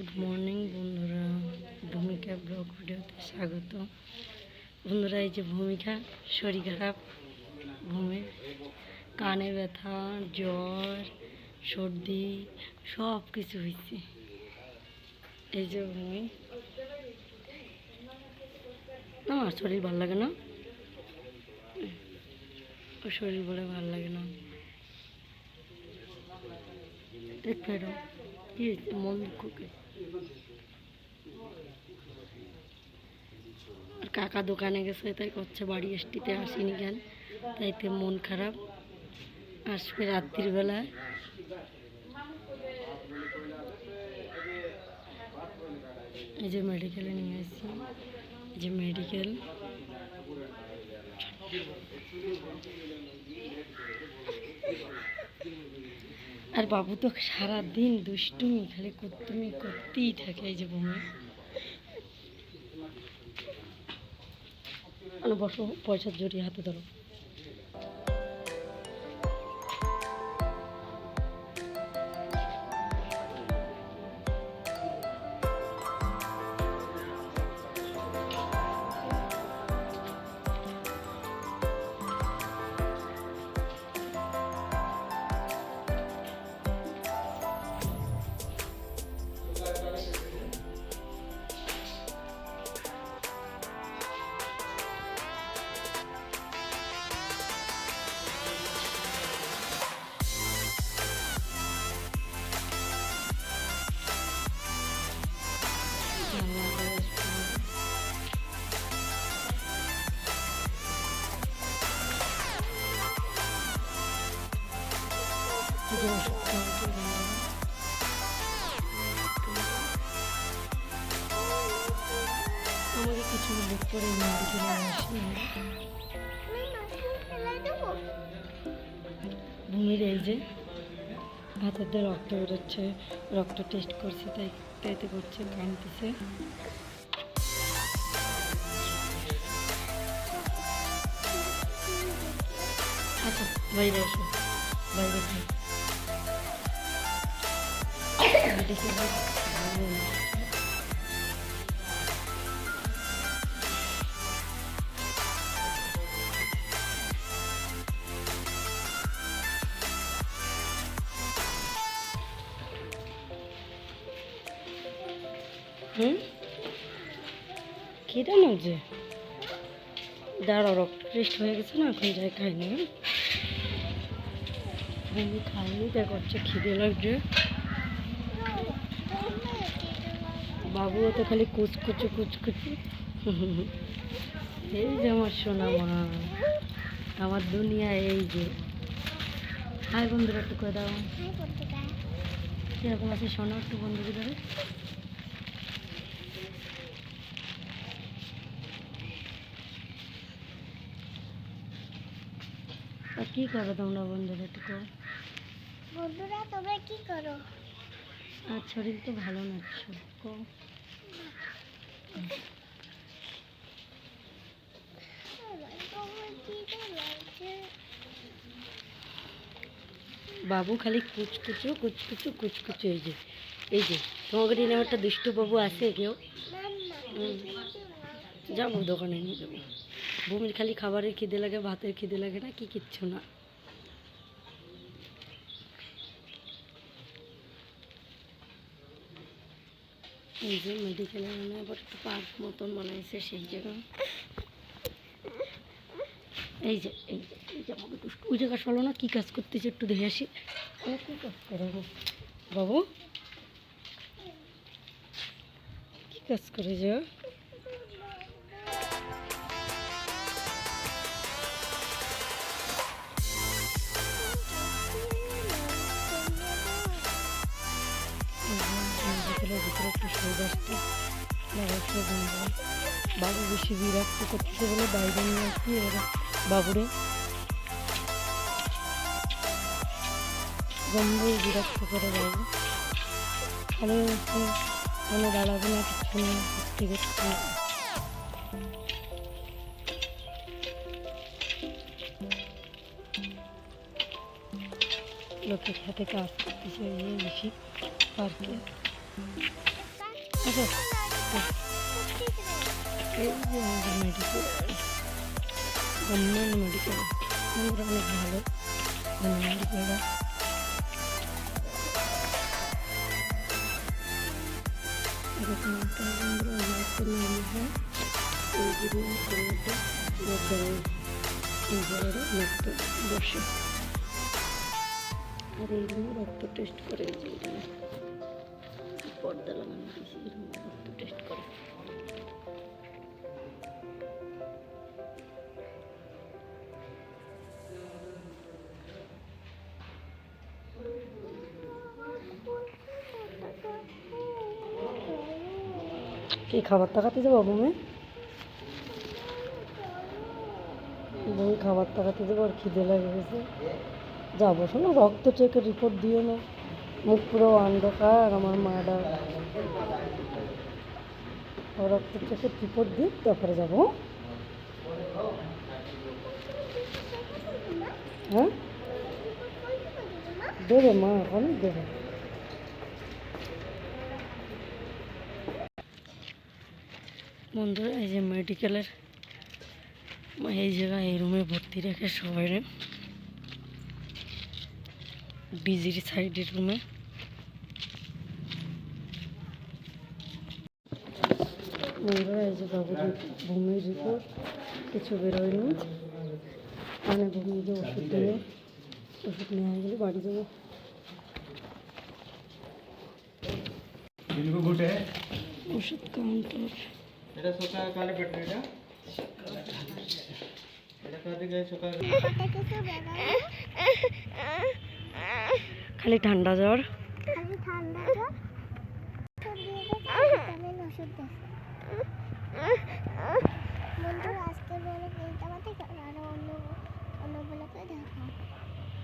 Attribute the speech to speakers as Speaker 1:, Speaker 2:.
Speaker 1: Good morning বন্ধুরা, ভূমিকা blog ভিডিওতে স্বাগত। বন্ধুরা, এই যে ভূমিকা শরীর খারাপ, ঘুমে কানে ব্যথা, জ্বর, সর্দি সব কিছু হয়েছে। এই যে ভূমি, আমার শরীর ভালো লাগে না, ও শরীর বলে ভালো লাগে না। দেখো কি মন দুঃখকে। আর কাকা দোকানে গেছে, তাই করছে বাড়ি এসটিতে আসেনি কেন, তাইতে মন খারাপ। আসবে রাত্রির বেলায়। এই যে মেডিকেলে নিয়ে আসছি, এই যে মেডিকেল। আর বাবু তো সারাদিন দুষ্টুমি, খালি কুত্তুমি করতেই থাকে। এই যে বমি। বসো, পয়সার জড়িয়ে হাতে ধরো। আমাকে কিছু লোক করে ভূমির এই যে হাতের রক্ত বেরোচ্ছে, রক্ত টেস্ট করছে, তাই তাইতে করছে, কানতেছে। আচ্ছা বাইরে আসো, বাইরে খিদে লাগছে, দাঁড়াও, রক্ত টেস্ট হয়ে গেছে না, এখন যাই খাইনি। আমি খাইনি, তাই করছে খিদে লাগছে। বাবুও তো খালি কুচকুচু কুচকুচু। এই যে আমার সোনা মা, আমার দুনিয়া এই যে। হাই বন্ধুরা, একটু করে দাও। কিরকম আছে সোনা, একটু বন্ধুকে ধরে। আর কি করো তোমরা বন্ধুরা, একটু করো।
Speaker 2: বন্ধুরা তোমরা কি করো?
Speaker 1: আর শরীর তো ভালো না, বাবু খালি কুচকুচু কুচকুচু কুচকুচু। এই যে তোমাকে নিয়ে একটা দুষ্টু বাবু আছে কেউ? যাবো দোকানে নিয়ে যাবো। ভূমির খালি খাবারের খিদে লাগে, ভাতের খিদে লাগে না, কি কিচ্ছু না। এই যে মেডিকেলে মানে আবার একটু পার্ক মতন বানাইছে, সেই জায়গা। এই যে আমাকে দুষ্টু ওই জায়গা চলো না, কি কাজ করতেছে একটু দেখে আসি। কি কাজ করে বাবু, কি কাজ করে যে? ভিতরে একটু সৌদাসটা লাগাইছে বন্ধুরা। বাবু বেশি বিরক্ত করতেছে বলে বাইরে নিয়ে আসি। এবার বাবুরে গম্ভীর বিরক্ত করে বাবু, খালি মানে দাঁড়াবে না, কিছু না, করতে করতে। লোকের সাথে কাজ করতেছে বেশি পার্কে। আসো। এই যে আমাদের মেডিকেল, গভর্নমেন্ট মেডিকেল, আমাদের অনেক ভালো মেডিকেলটা। এরকম একটা বন্ধুরা রক্ত নিয়ে হয়, এই জন্য রক্ত বসে, আর এইগুলো রক্ত টেস্ট করে, এই যে এখানে পর্দা লাগানো দিয়েছি, এরকম রক্ত টেস্ট করে। কি খাবার টাকাতে যাবো বমি? বমি খাবার টাকাতে যাবো, আর খিদে লাগে গেছে, যাবো। শোনো, রক্ত চেকের রিপোর্ট দিও না, মুখ পুরো অন্ধকার আমার মাটা। রক্ত চেকের রিপোর্ট দিই, তারপরে যাবো। হ্যাঁ দেবে মা, এখন দেবে। বন্ধুরা এই যে মেডিকেলের এই জায়গায়, এই রুমে ভর্তি রেখে সবাই, ডিজির সাইডের রুমে। বন্ধুরা এই যে বাবুর ভূমির রিপোর্ট কিছু বেরোয়নি, মানে ভূমিকে ওষুধ নেওয়া গেলে বাড়ি যাবো। ওষুধ কাউন্টার, খালি ঠান্ডা জ্বর।